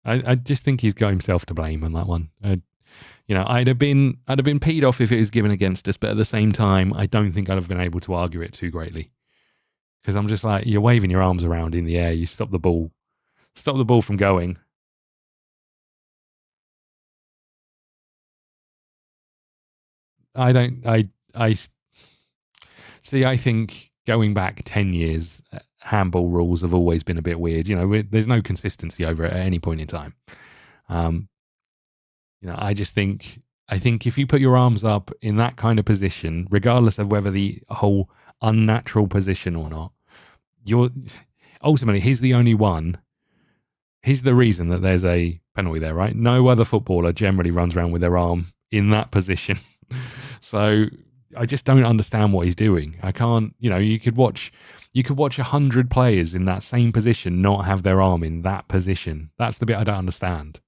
I just think he's got himself to blame on that one. I'd have been peed off if it was given against us, but at the same time, I don't think I'd have been able to argue it too greatly. Because I'm just like, you're waving your arms around in the air, you stop the ball from going. I think going back 10 years, handball rules have always been a bit weird. There's no consistency over it at any point in time. I think if you put your arms up in that kind of position, regardless of whether the whole unnatural position or not, ultimately, he's the only one. He's the reason that there's a penalty there, right? No other footballer generally runs around with their arm in that position. So I just don't understand what he's doing. I can't, you could watch 100 players in that same position not have their arm in that position. That's the bit I don't understand.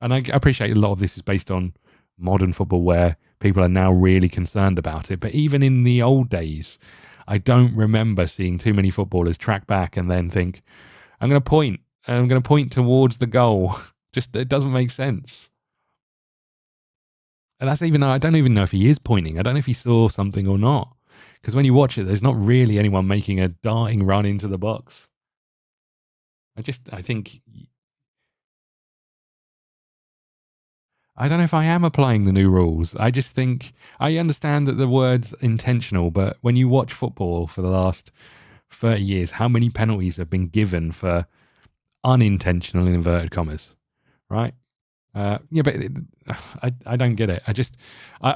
And I appreciate a lot of this is based on modern football where people are now really concerned about it. But even in the old days, I don't remember seeing too many footballers track back and then think, I'm going to point towards the goal. Just, it doesn't make sense. And I don't even know if he is pointing. I don't know if he saw something or not. Because when you watch it, there's not really anyone making a darting run into the box. I think... I don't know if I am applying the new rules. I just think... I understand that the word's intentional, but when you watch football for the last 30 years, how many penalties have been given for unintentional, in inverted commas, right? But I don't get it.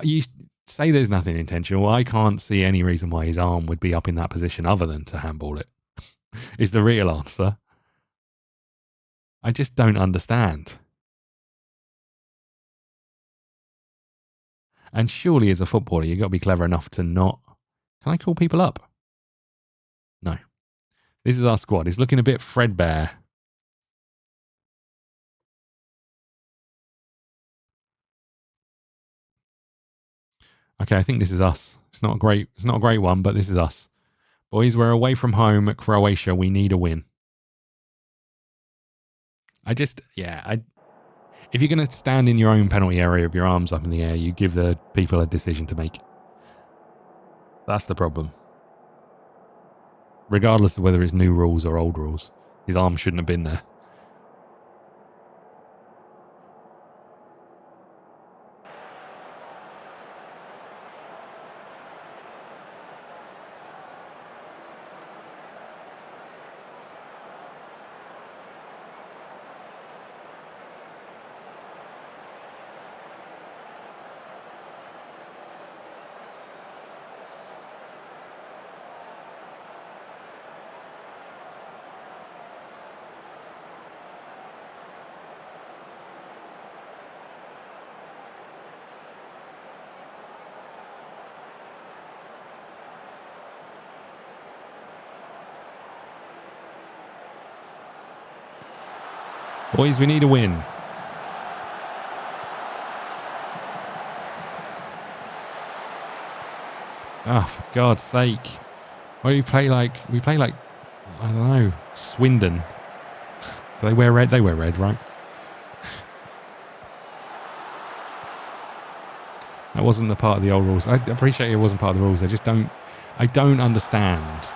You say there's nothing intentional. I can't see any reason why his arm would be up in that position other than to handball it. Is the real answer. I just don't understand. And surely as a footballer, you've got to be clever enough to not... Can I call people up? No. This is our squad. It's looking a bit threadbare. Okay, I think this is us. It's not a great one, but this is us. Boys, we're away from home at Croatia. We need a win. If you're going to stand in your own penalty area with your arms up in the air, you give the people a decision to make. That's the problem. Regardless of whether it's new rules or old rules, his arm shouldn't have been there. Boys, we need a win. Oh, for God's sake. Why do we play like... I don't know, Swindon. Do they wear red? They wear red, right? That wasn't the part of the old rules. I appreciate it wasn't part of the rules. I don't understand.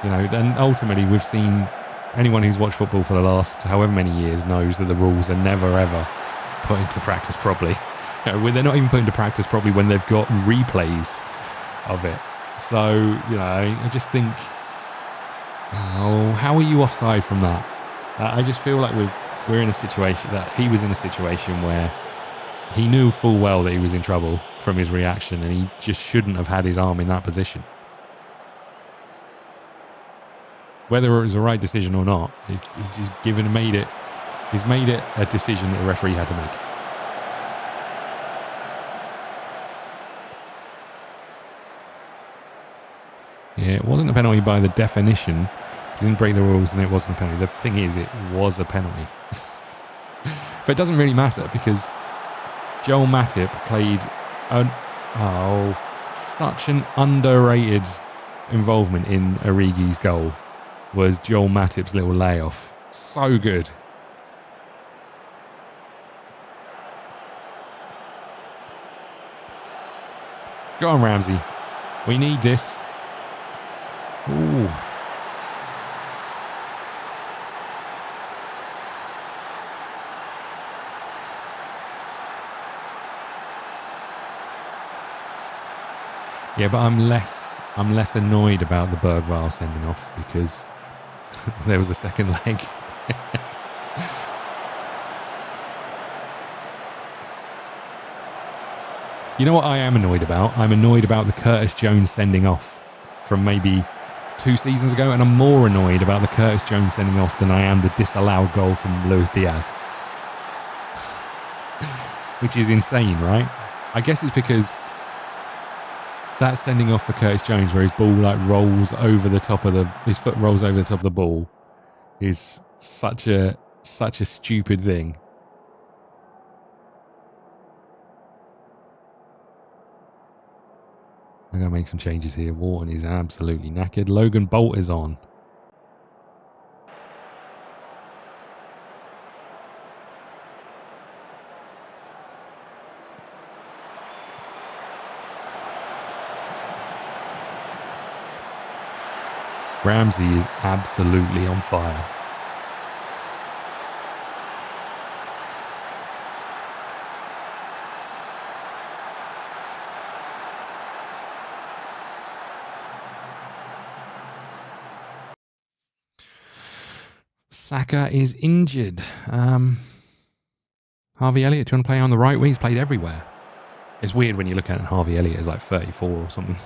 And ultimately we've seen... Anyone who's watched football for the last however many years knows that the rules are never, ever put into practice properly. They're not even put into practice properly when they've got replays of it. So, I just think, how are you offside from that? I just feel like we're in a situation that he was in a situation where he knew full well that he was in trouble from his reaction and he just shouldn't have had his arm in that position. Whether it was the right decision or not, he's just made it a decision that the referee had to make. Yeah, it wasn't a penalty by the definition. He didn't break the rules and it wasn't a penalty. The thing is, it was a penalty. But it doesn't really matter because Joel Matip played such an underrated involvement in Origi's goal was Joel Matip's little layoff. So good. Go on, Ramsey. We need this. Ooh. Yeah, but I'm less annoyed about the Bergvall sending off because there was a second leg. You know what I am annoyed about? I'm annoyed about the Curtis Jones sending off from maybe 2 seasons ago, and I'm more annoyed about the Curtis Jones sending off than I am the disallowed goal from Luis Diaz. Which is insane, right? I guess it's because that sending off for Curtis Jones, where his ball like rolls over the top of his foot rolls over the top of the ball, is such a stupid thing. I'm going to make some changes here. Wharton is absolutely knackered. Logan Bolt is on. Ramsey is absolutely on fire. Saka is injured. Harvey Elliott, do you want to play on the right wing? He's played everywhere. It's weird when you look at it and Harvey Elliott is like 34 or something.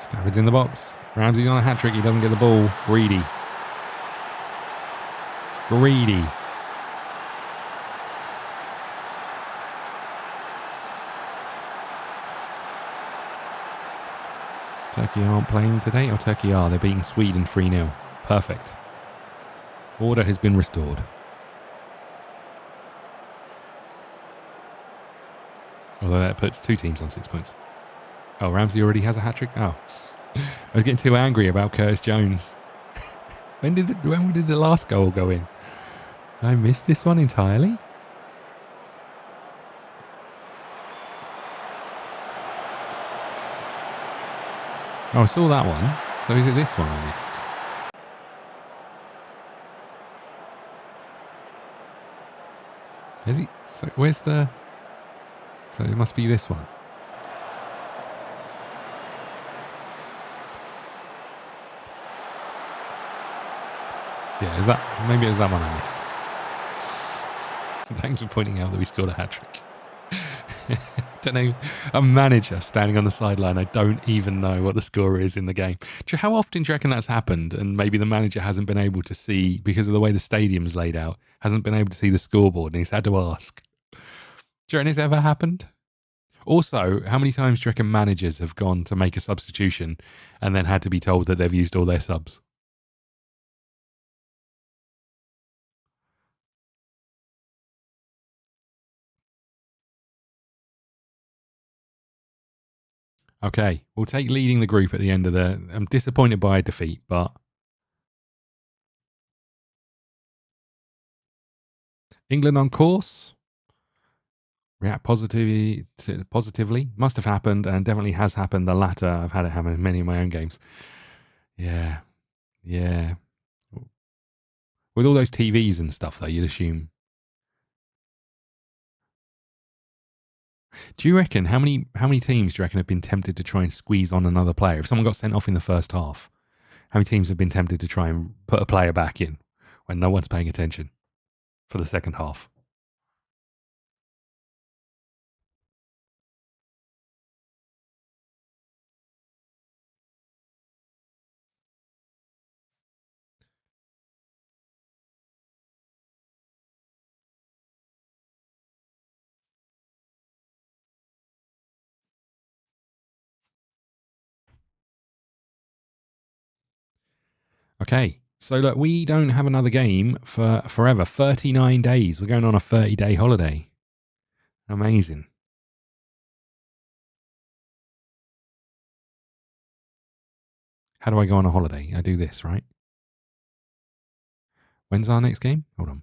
Stafford's in the box. Ramsey's on a hat-trick. He doesn't get the ball. Greedy. Turkey aren't playing today, or Turkey are. They're beating Sweden 3-0. Perfect. Order has been restored. Although that puts 2 teams on 6 points. Oh, Ramsey already has a hat-trick? Oh. I was getting too angry about Curtis Jones. When did the last goal go in? Did I miss this one entirely? Oh, I saw that one. So is it this one I missed? Is he? So where's the... So it must be this one. Yeah, is that... Maybe it was that one I missed. Thanks for pointing out that we scored a hat-trick. Don't know. A manager standing on the sideline. I don't even know what the score is in the game. How often do you reckon that's happened? And maybe the manager hasn't been able to see, because of the way the stadium's laid out, hasn't been able to see the scoreboard and he's had to ask. Do you reckon it's ever happened? Also, how many times do you reckon managers have gone to make a substitution and then had to be told that they've used all their subs? Okay, we'll take leading the group at the end of the... I'm disappointed by a defeat, but... England on course. React positively. Must have happened and definitely has happened. The latter, I've had it happen in many of my own games. Yeah. With all those TVs and stuff, though, you'd assume. Do you reckon, how many teams do you reckon have been tempted to try and squeeze on another player? If someone got sent off in the first half, how many teams have been tempted to try and put a player back in when no one's paying attention for the second half? Okay. So look, we don't have another game for forever. 39 days. We're going on a 30-day holiday. Amazing. How do I go on a holiday? I do this, right? When's our next game? Hold on.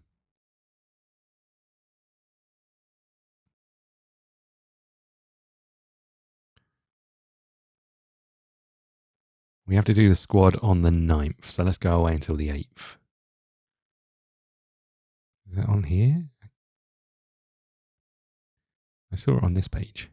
We have to do the squad on the 9th. So let's go away until the 8th. Is that on here? I saw it on this page.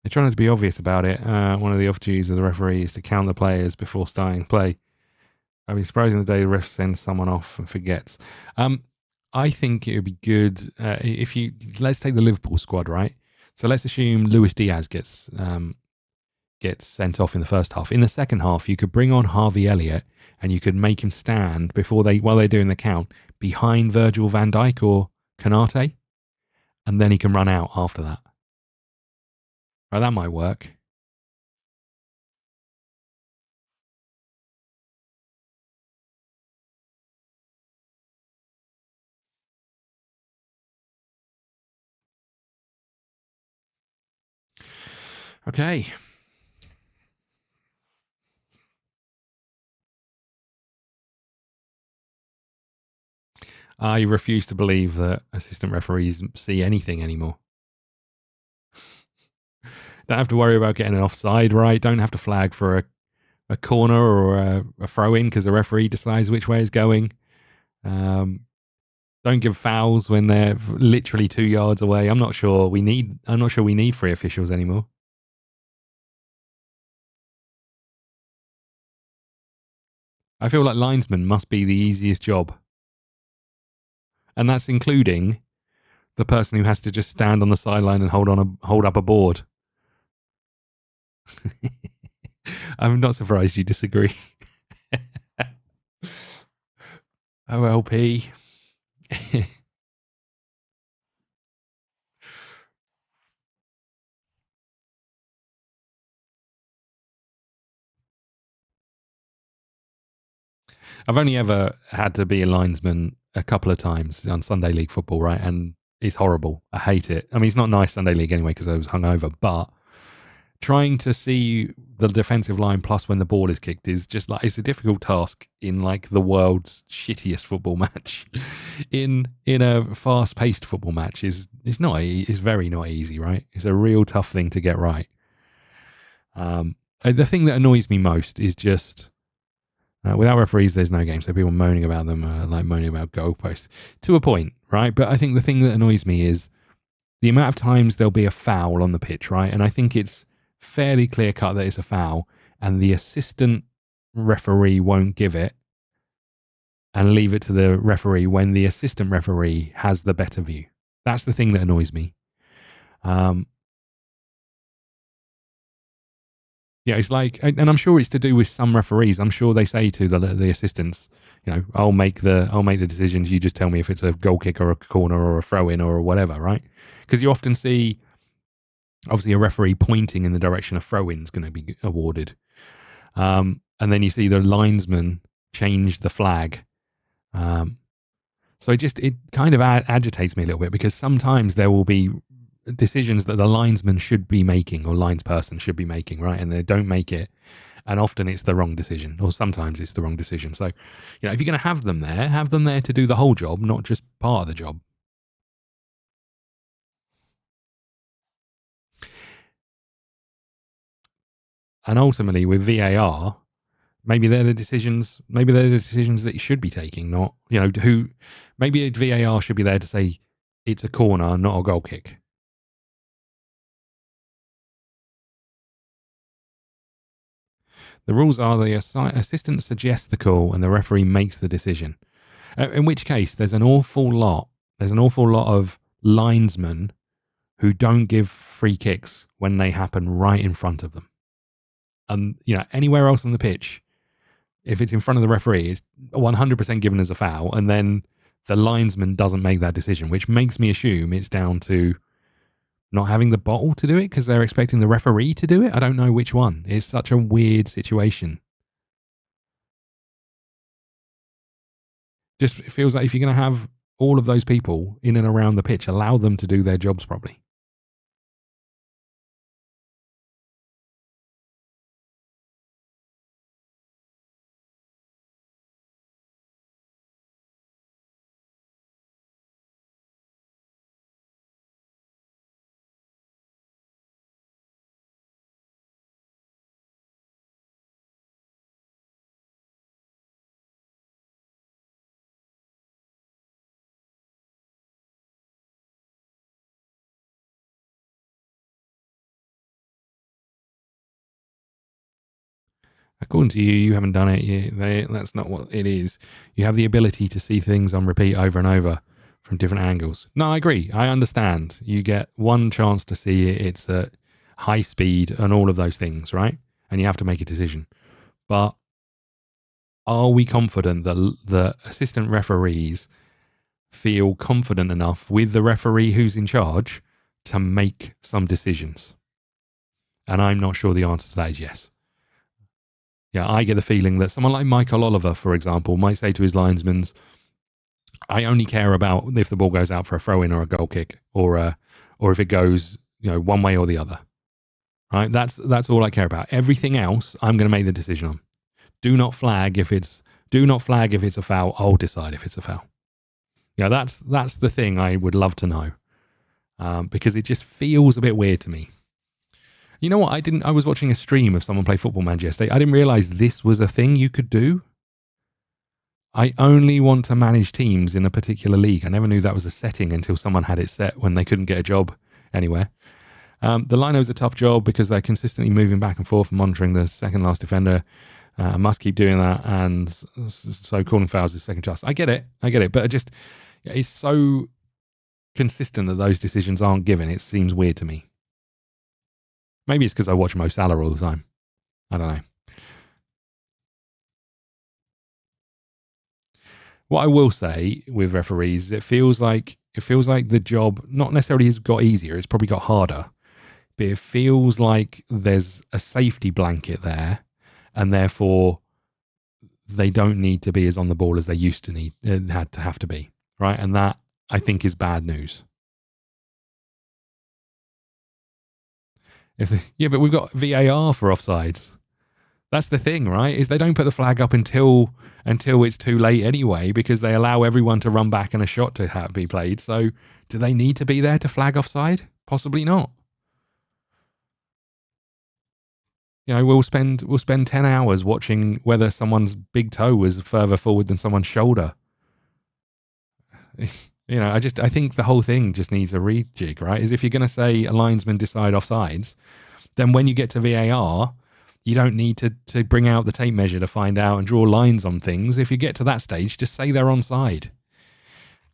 They're trying to be obvious about it. One of the off-duties of the referee is to count the players before starting play. I'd be surprised in the day the ref sends someone off and forgets. I think it would be good if you let's take the Liverpool squad, right? So let's assume Luis Diaz gets sent off in the first half. In the second half, you could bring on Harvey Elliott and you could make him stand while they're doing the count behind Virgil van Dijk or Konate, and then he can run out after that. Right, that might work. Okay. I refuse to believe that assistant referees see anything anymore. Don't have to worry about getting an offside right. Don't have to flag for a corner or a throw in because the referee decides which way it's going. Don't give fouls when they're literally 2 yards away. I'm not sure we need free officials anymore. I feel like linesman must be the easiest job. And that's including the person who has to just stand on the sideline and hold up a board. I'm not surprised you disagree. OLP. I've only ever had to be a linesman a couple of times on Sunday League football, right? And it's horrible. I hate it. I mean, it's not nice Sunday League anyway because I was hungover, but trying to see the defensive line plus when the ball is kicked is just like it's a difficult task in like the world's shittiest football match. in a fast paced football match it's very not easy, right? It's a real tough thing to get right. The thing that annoys me most is just without referees, there's no game. So people moaning about them, like moaning about goalposts to a point, right? But I think the thing that annoys me is the amount of times there'll be a foul on the pitch, right? And I think it's fairly clear cut that it's a foul, and the assistant referee won't give it and leave it to the referee when the assistant referee has the better view. That's the thing that annoys me. Yeah, it's like, and I'm sure it's to do with some referees. I'm sure they say to the assistants, you know, I'll make the decisions. You just tell me if it's a goal kick or a corner or a throw in or whatever, right? Because you often see, obviously, a referee pointing in the direction a throw in is going to be awarded, and then you see the linesman change the flag. So it kind of agitates me a little bit because sometimes there will be decisions that the linesman should be making or linesperson should be making, right? And they don't make it. And often it's the wrong decision, or sometimes it's the wrong decision. So, you know, if you're going to have them there to do the whole job, not just part of the job. And ultimately with VAR, maybe they're the decisions that you should be taking, not, you know, maybe a VAR should be there to say it's a corner, not a goal kick. The rules are the assistant suggests the call and the referee makes the decision. In which case, there's an awful lot of linesmen who don't give free kicks when they happen right in front of them. And, you know, anywhere else on the pitch, if it's in front of the referee, it's 100% given as a foul. And then the linesman doesn't make that decision, which makes me assume it's down to not having the bottle to do it because they're expecting the referee to do it. I don't know which one. It's such a weird situation. Just it feels like if you're going to have all of those people in and around the pitch, allow them to do their jobs properly. According to you, you haven't done it. That's not what it is. You have the ability to see things on repeat over and over from different angles. No, I agree. I understand. You get one chance to see it. It's at high speed and all of those things, right? And you have to make a decision. But are we confident that the assistant referees feel confident enough with the referee who's in charge to make some decisions? And I'm not sure the answer to that is yes. Yeah, I get the feeling that someone like Michael Oliver, for example, might say to his linesmen, I only care about if the ball goes out for a throw-in or a goal kick, or if it goes, one way or the other. Right? That's all I care about. Everything else, I'm going to make the decision on. Do not flag if it's a foul. I'll decide if it's a foul. Yeah, that's the thing I would love to know, because it just feels a bit weird to me. You know what? I was watching a stream of someone play Football Manager yesterday. I didn't realize this was a thing you could do. I only want to manage teams in a particular league. I never knew that was a setting until someone had it set when they couldn't get a job anywhere. The lino is a tough job because they're consistently moving back and forth and monitoring the second last defender. Must keep doing that, and so calling fouls is second chance. I get it, but it's so consistent that those decisions aren't given. It seems weird to me. Maybe it's because I watch Mo Salah all the time. I don't know. What I will say with referees, it feels like the job not necessarily has got easier. It's probably got harder, but it feels like there's a safety blanket there, and therefore they don't need to be as on the ball as they used to have to be, right? And that I think is bad news. But we've got VAR for offsides. That's the thing, right? Is they don't put the flag up until it's too late anyway, because they allow everyone to run back and a shot to be played. So do they need to be there to flag offside? Possibly not. We'll spend 10 hours watching whether someone's big toe was further forward than someone's shoulder. I think the whole thing just needs a rejig, right? Is if you're going to say a linesman decide offsides, then when you get to VAR, you don't need to bring out the tape measure to find out and draw lines on things. If you get to that stage, just say they're onside.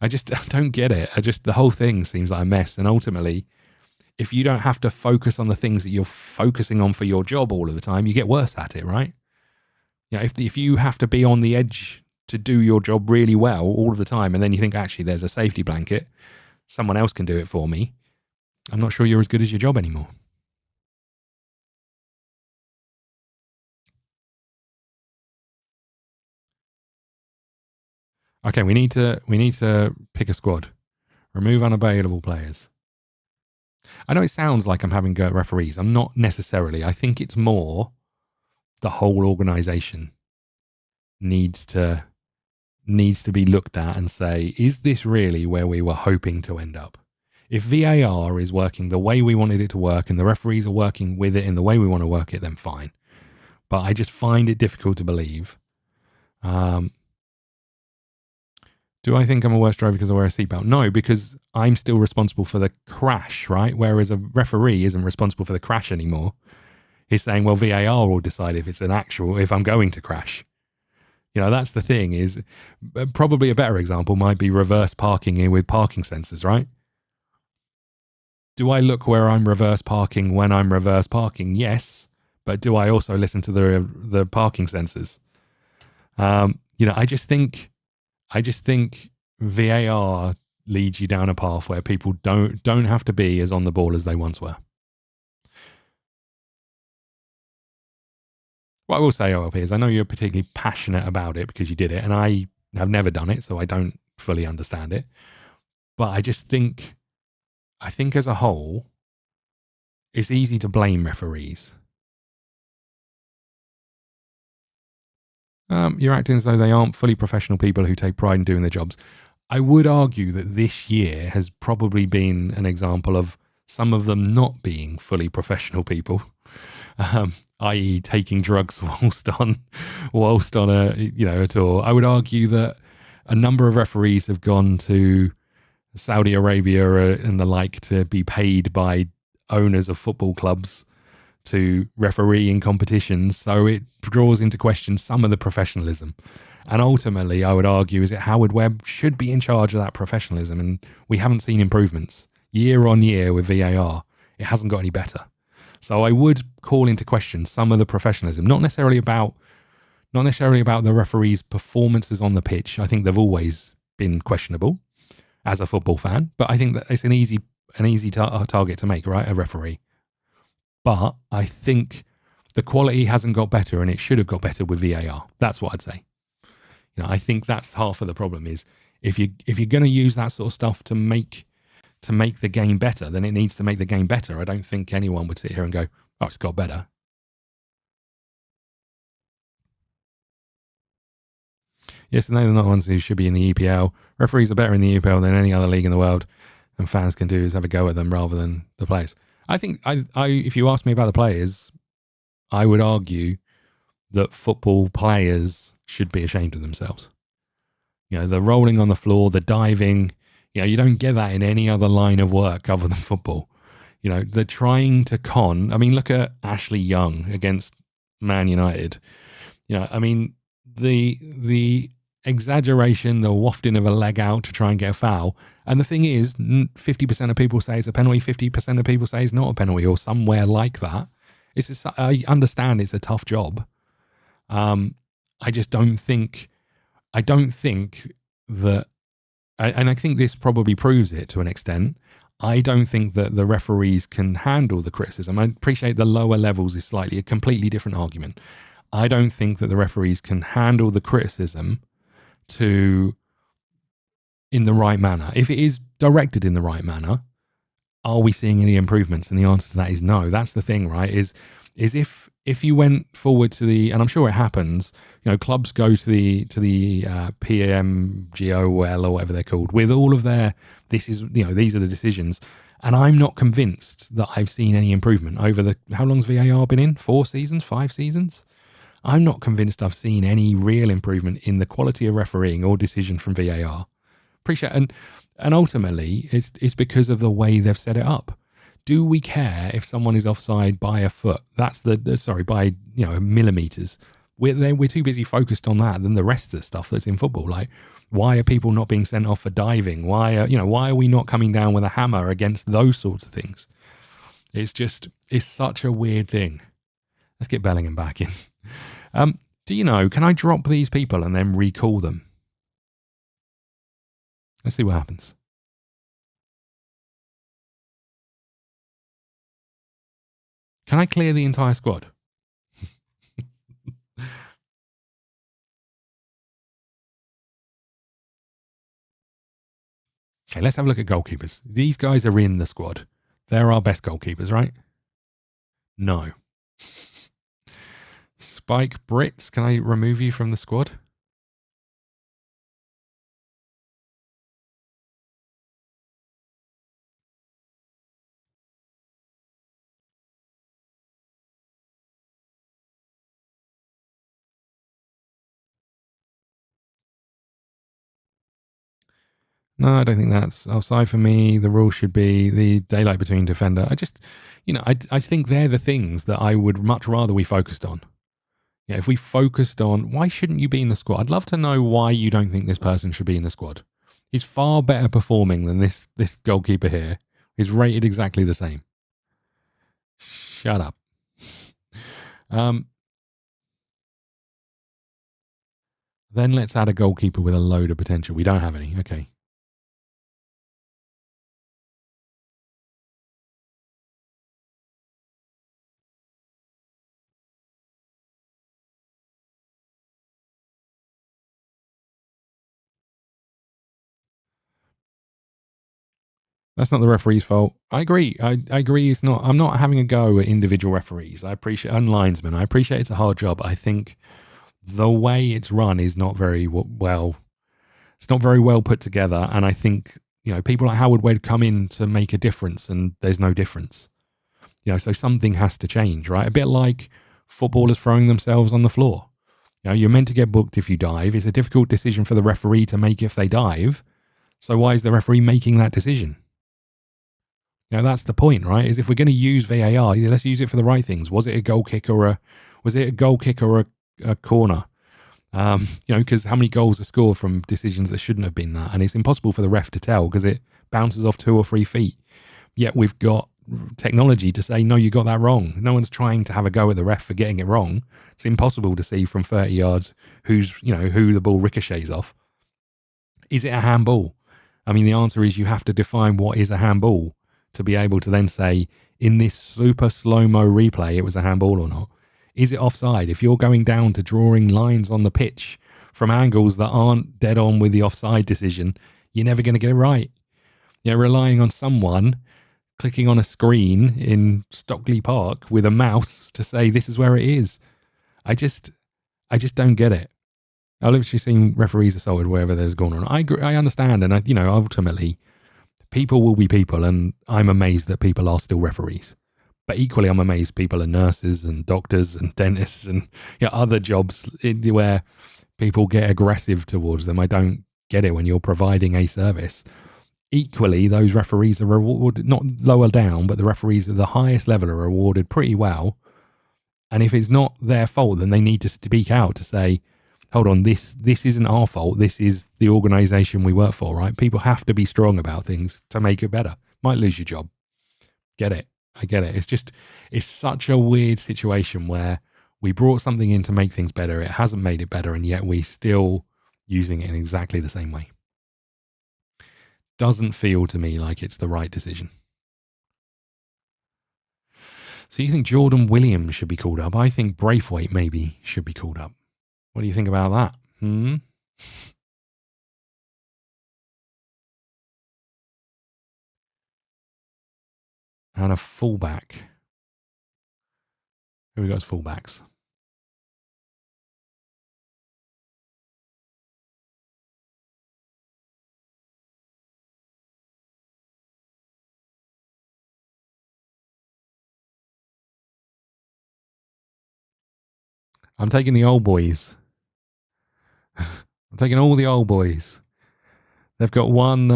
I don't get it. The whole thing seems like a mess. And ultimately, if you don't have to focus on the things that you're focusing on for your job all of the time, you get worse at it, right? If you have to be on the edge to do your job really well all of the time, and then you think, actually, there's a safety blanket, someone else can do it for me, I'm not sure you're as good as your job anymore. Okay, we need to pick a squad. Remove unavailable players. I know it sounds like I'm having go at referees. I'm not necessarily. I think it's more the whole organisation needs to be looked at and say, is this really where we were hoping to end up? If VAR is working the way we wanted it to work and the referees are working with it in the way we want to work it, then fine. But I just find it difficult to believe. Do I think I'm a worse driver because I wear a seatbelt? No, because I'm still responsible for the crash, right? Whereas a referee isn't responsible for the crash anymore. He's saying, well, VAR will decide if if I'm going to crash. That's the thing, is probably a better example might be reverse parking in with parking sensors, right? Do I look where I'm reverse parking when I'm reverse parking? Yes. But do I also listen to the parking sensors? I just think VAR leads you down a path where people don't have to be as on the ball as they once were. What I will say, OLP, is I know you're particularly passionate about it because you did it, and I have never done it, so I don't fully understand it. But I think as a whole, it's easy to blame referees. You're acting as though they aren't fully professional people who take pride in doing their jobs. I would argue that this year has probably been an example of some of them not being fully professional people, i.e., taking drugs whilst on a tour. I would argue that a number of referees have gone to Saudi Arabia and the like to be paid by owners of football clubs to referee in competitions. So it draws into question some of the professionalism. And ultimately, I would argue is that Howard Webb should be in charge of that professionalism. And we haven't seen improvements year on year with VAR. It hasn't got any better. So I would call into question some of the professionalism, not necessarily about the referees' performances on the pitch. I think they've always been questionable as a football fan, but I think that it's an easy target to make, right? A referee. But I think the quality hasn't got better, and it should have got better with VAR. That's what I'd say. I think that's half of the problem is if you're going to use that sort of stuff to make the game better, then it needs to make the game better. I don't think anyone would sit here and go, "Oh, it's got better." Yes, and they're not the ones who should be in the EPL. Referees are better in the EPL than any other league in the world, and fans can do is have a go at them rather than the players. I think if you ask me about the players, I would argue that football players should be ashamed of themselves. The rolling on the floor, the diving, you don't get that in any other line of work other than football. They're trying to con. I mean, look at Ashley Young against Man United. The exaggeration, the wafting of a leg out to try and get a foul. And the thing is, 50% of people say it's a penalty, 50% of people say it's not a penalty, or somewhere like that. I understand it's a tough job. I just don't think that, and I think this probably proves it to an extent. I don't think that the referees can handle the criticism. I appreciate the lower levels is slightly a completely different argument. I don't think that the referees can handle the criticism in the right manner. If it is directed in the right manner, are we seeing any improvements? And the answer to that is no. That's the thing, right? Is if you went forward to and I'm sure it happens, clubs go to the PMGOL or whatever they're called with all of these are the decisions. And I'm not convinced that I've seen any improvement over how long's VAR been in? 4 seasons, 5 seasons? I'm not convinced I've seen any real improvement in the quality of refereeing or decision from VAR. Appreciate and ultimately it's because of the way they've set it up. Do we care if someone is offside by a foot? That's by millimeters. We're too busy focused on that than the rest of the stuff that's in football. Like, why are people not being sent off for diving? Why are we not coming down with a hammer against those sorts of things? It's such a weird thing. Let's get Bellingham back in. Can I drop these people and then recall them? Let's see what happens. Can I clear the entire squad? Okay, let's have a look at goalkeepers. These guys are in the squad. They're our best goalkeepers, right? No. Spike Brits, can I remove you from the squad? No, I don't think that's offside for me. The rule should be the daylight between defender. I think they're the things that I would much rather we focused on. If we focused on why shouldn't you be in the squad? I'd love to know why you don't think this person should be in the squad. He's far better performing than this goalkeeper here. He's rated exactly the same. Shut up. Then let's add a goalkeeper with a load of potential. We don't have any. Okay. That's not the referee's fault. I agree. I agree. It's not. I'm not having a go at individual referees. I appreciate and linesmen. I appreciate it's a hard job. I think the way it's run is not very well. It's not very well put together. And I think people like Howard Wade come in to make a difference, and there's no difference. So something has to change, right? A bit like footballers throwing themselves on the floor. You're meant to get booked if you dive. It's a difficult decision for the referee to make if they dive. So why is the referee making that decision? That's the point, right? Is if we're going to use VAR, let's use it for the right things. Was it a goal kick or a corner? Because how many goals are scored from decisions that shouldn't have been that, and it's impossible for the ref to tell because it bounces off 2 or 3 feet. Yet we've got technology to say, no, you got that wrong. No one's trying to have a go at the ref for getting it wrong. It's impossible to see from 30 yards who the ball ricochets off. Is it a handball? I mean, the answer is you have to define what is a handball to be able to then say, in this super slow-mo replay, it was a handball or not. Is it offside? If you're going down to drawing lines on the pitch from angles that aren't dead on with the offside decision, you're never going to get it right. Relying on someone clicking on a screen in Stockley Park with a mouse to say this is where it is. I just don't get it. I've literally seen referees assaulted wherever there's going on. I understand, and ultimately, people will be people, and I'm amazed that people are still referees. But equally, I'm amazed people are nurses and doctors and dentists and other jobs where people get aggressive towards them. I don't get it when you're providing a service. Equally, those referees are rewarded, not lower down, but the referees at the highest level are rewarded pretty well. And if it's not their fault, then they need to speak out to say, hold on, this isn't our fault. This is the organization we work for, right? People have to be strong about things to make it better. Might lose your job. Get it. I get it. It's such a weird situation where we brought something in to make things better. It hasn't made it better, and yet we're still using it in exactly the same way. Doesn't feel to me like it's the right decision. So you think Jordan Williams should be called up? I think Braithwaite maybe should be called up. What do you think about that? And a fullback. Who we got as fullbacks? I'm taking the old boys. I'm taking all the old boys. They've got one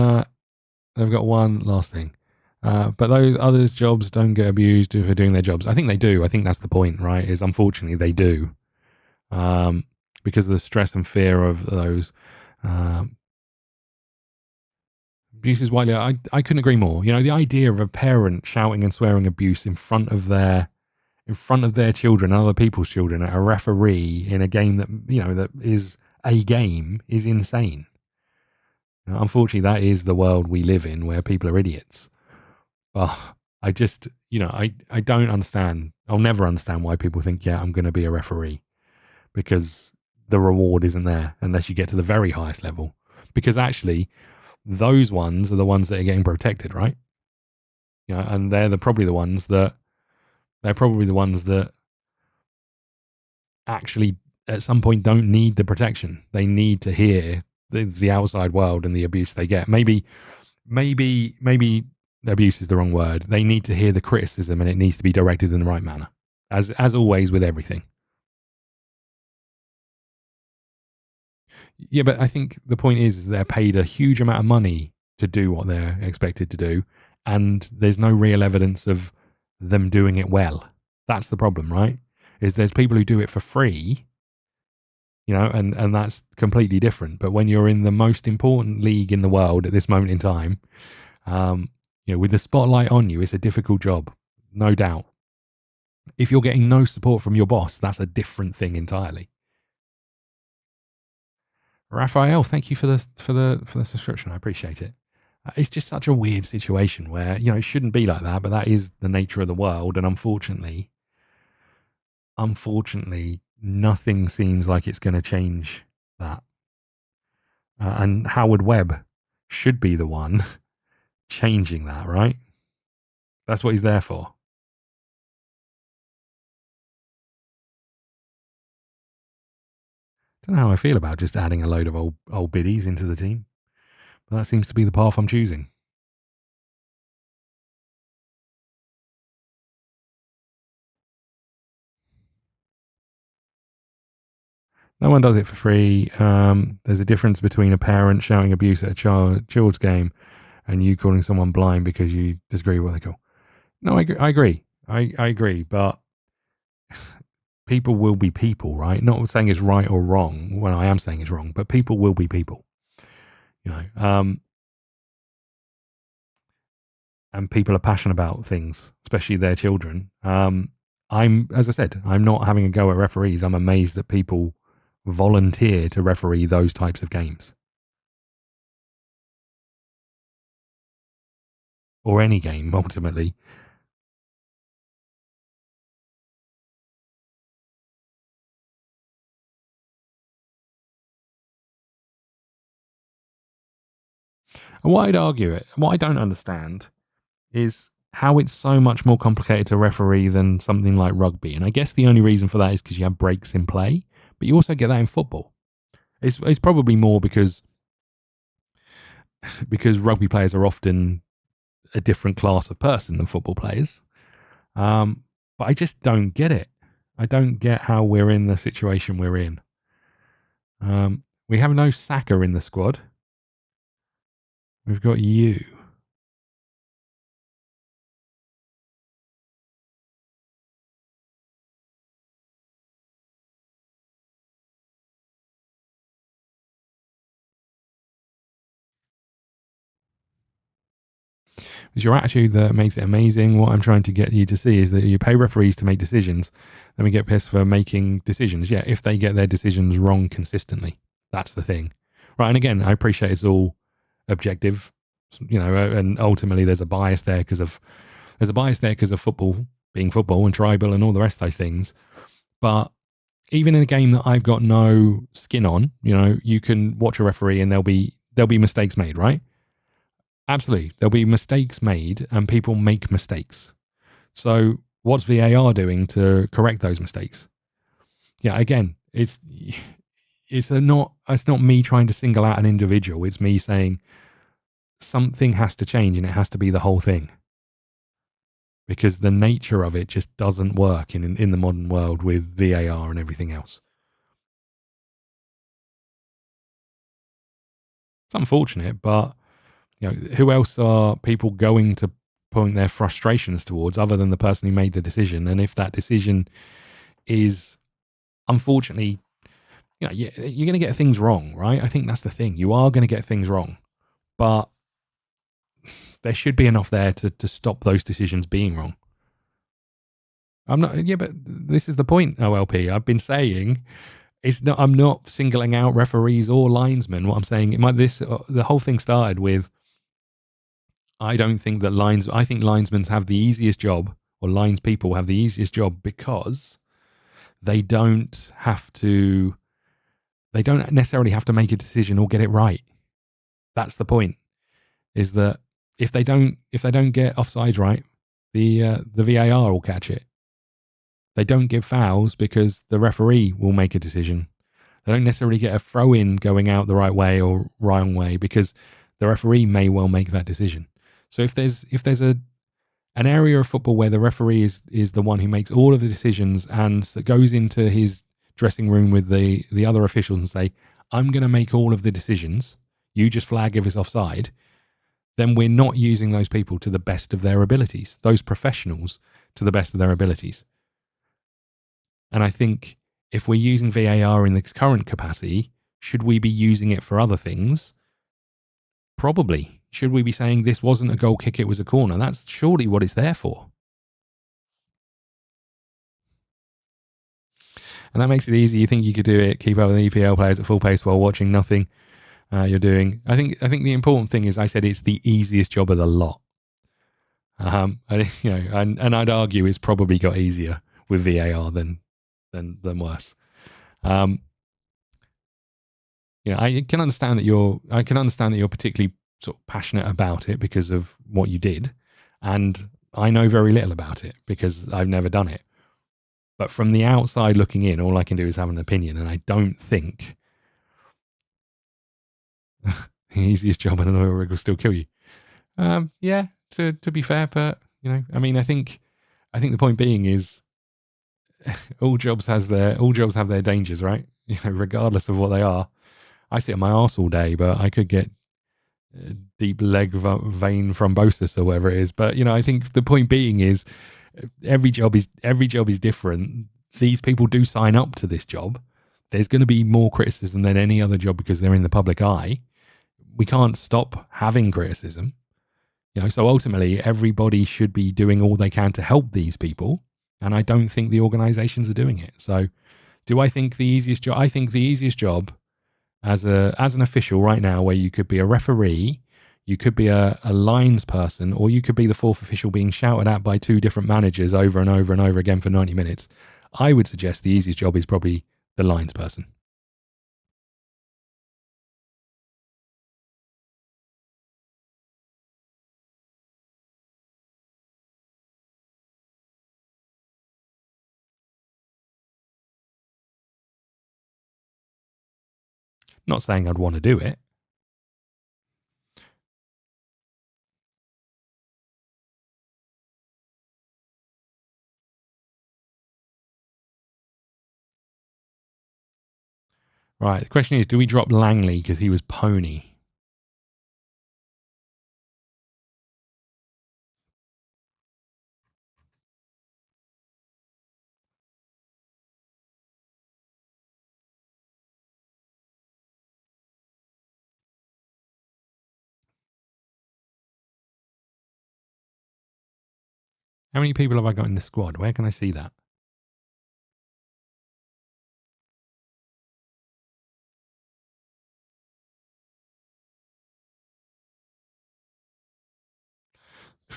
last thing. But those others' jobs don't get abused for doing their jobs. I think they do. I think that's the point, right? Is unfortunately they do. Because of the stress and fear of those. Abuse is widely. I couldn't agree more. The idea of a parent shouting and swearing abuse in front of their children, other people's children, at a referee in a game that is a game is insane. Unfortunately, that is the world we live in, where people are idiots. But I just, I don't understand. I'll never understand why people think, I'm going to be a referee, because the reward isn't there unless you get to the very highest level. Because actually, those ones are the ones that are getting protected, right? And they're probably the ones that actually at some point don't need the protection. They need to hear the outside world and the abuse they get. Maybe abuse is the wrong word. They need to hear the criticism, and it needs to be directed in the right manner, as always with everything. Yeah, but I think the point is they're paid a huge amount of money to do what they're expected to do, and there's no real evidence of them doing it well. That's the problem, right? Is there's people who do it for free, and that's completely different. But when you're in the most important league in the world at this moment in time, with the spotlight on you, it's a difficult job, no doubt. If you're getting no support from your boss, that's a different thing entirely. Raphael, thank you for the subscription. I appreciate it. It's just such a weird situation where it shouldn't be like that, but that is the nature of the world, and unfortunately, nothing seems like it's going to change that. And Howard Webb should be the one changing that, right? That's what he's there for. Don't know how I feel about just adding a load of old biddies into the team, but that seems to be the path I'm choosing. No one does it for free. There's a difference between a parent shouting abuse at a child's game and you calling someone blind because you disagree with what they call. No, I agree. I agree, but people will be people, right? Not saying it's right or wrong. Well, I am saying it's wrong, but people will be people. And people are passionate about things, especially their children. As I said, I'm not having a go at referees. I'm amazed that people volunteer to referee those types of games or any game ultimately. And what I'd argue it, what I don't understand is how it's so much more complicated to referee than something like rugby. And I guess the only reason for that is because you have breaks in play, but you also get that in football. It's probably more because rugby players are often a different class of person than football players. But I just don't get it. I don't get how we're in the situation we're in. We have no Saka in the squad. We've got you. It's your attitude that makes it amazing. What I'm trying to get you to see is that you pay referees to make decisions, then we get pissed for making decisions. Yeah, if they get their decisions wrong consistently, that's the thing, right? And again, I appreciate it's all objective, and ultimately there's a bias there because of football being football and tribal and all the rest of those things. But even in a game that I've got no skin on, you can watch a referee and there'll be mistakes made, right? Absolutely. There'll be mistakes made and people make mistakes. So what's VAR doing to correct those mistakes? Yeah, again, it's not me trying to single out an individual. It's me saying something has to change and it has to be the whole thing. Because the nature of it just doesn't work in the modern world with VAR and everything else. It's unfortunate, but who else are people going to point their frustrations towards other than the person who made the decision? And if that decision is, unfortunately, you're going to get things wrong, right? I think that's the thing. You are going to get things wrong, but there should be enough there to stop those decisions being wrong. But this is the point, OLP. I've been saying I'm not singling out referees or linesmen. What I'm saying, the whole thing started with, I think linesmen have the easiest job, or lines people have the easiest job because they don't necessarily have to make a decision or get it right. That's the point. Is that if they don't get offsides right, the VAR will catch it. They don't give fouls because the referee will make a decision. They don't necessarily get a throw in going out the right way or wrong way because the referee may well make that decision. So if there's an area of football where the referee is the one who makes all of the decisions and goes into his dressing room with the other officials and say, I'm going to make all of the decisions, you just flag if it's offside, then we're not using those people to the best of their abilities, those professionals to the best of their abilities. And I think if we're using VAR in its current capacity, should we be using it for other things? Probably. Should we be saying this wasn't a goal kick, it was a corner? That's surely what it's there for. And that makes it easy. You think you could do it, keep up with EPL players at full pace while watching nothing you're doing. I think the important thing is I said it's the easiest job of the lot. And I'd argue it's probably got easier with VAR than worse. I can understand that you're particularly sort of passionate about it because of what you did, and I know very little about it because I've never done it. But from the outside looking in, all I can do is have an opinion, and I don't think the easiest job in an oil rig will still kill you. Yeah, to be fair, but I mean, I think the point being is all jobs have their dangers, right? Regardless of what they are. I sit on my arse all day, but I could get deep leg vein thrombosis or whatever it is. But I think the point being is every job is different. These people do sign up to this job. There's going to be more criticism than any other job because they're in the public eye. We can't stop having criticism. So ultimately everybody should be doing all they can to help these people. And I don't think the organizations are doing it. So do I think the easiest job? I think the easiest job as an official right now, where you could be a referee, you could be a lines person, or you could be the fourth official being shouted at by two different managers over and over and over again for 90 minutes. I would suggest the easiest job is probably the lines person. Not saying I'd want to do it. Right. The question is, do we drop Langley because he was pony? How many people have I got in the squad? Where can I see that?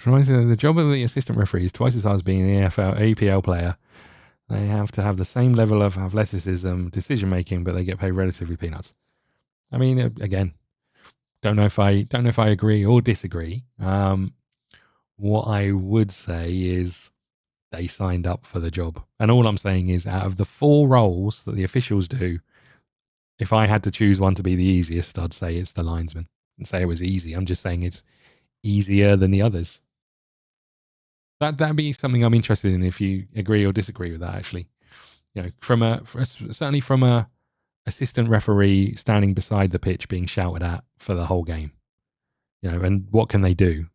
The job of the assistant referee is twice as hard as being an EPL player. They have to have the same level of athleticism, decision making, but they get paid relatively peanuts. I mean, again, don't know if I agree or disagree. What I would say is they signed up for the job, and all I'm saying is, out of the 4 roles that the officials do, if I had to choose one to be the easiest, I'd say it's the linesman. And say it was easy. I'm just saying it's easier than the others. That'd be something I'm interested in if you agree or disagree with that. Actually, certainly from a assistant referee standing beside the pitch being shouted at for the whole game, and what can they do?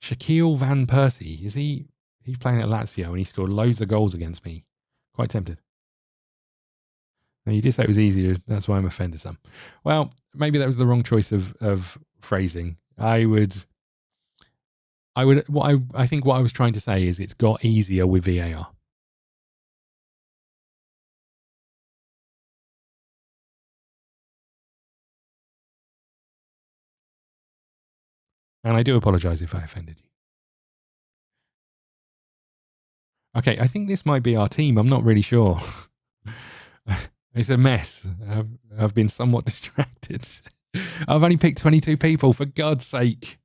Shaquille Van Persie, he's playing at Lazio and he scored loads of goals against me. Quite tempted. Now, you did say it was easier, that's why I'm offended some. Well, maybe that was the wrong choice of phrasing. I think what I was trying to say is it's got easier with VAR. And I do apologize if I offended you. Okay, I think this might be our team. I'm not really sure. It's a mess. I've been somewhat distracted. I've only picked 22 people, for God's sake.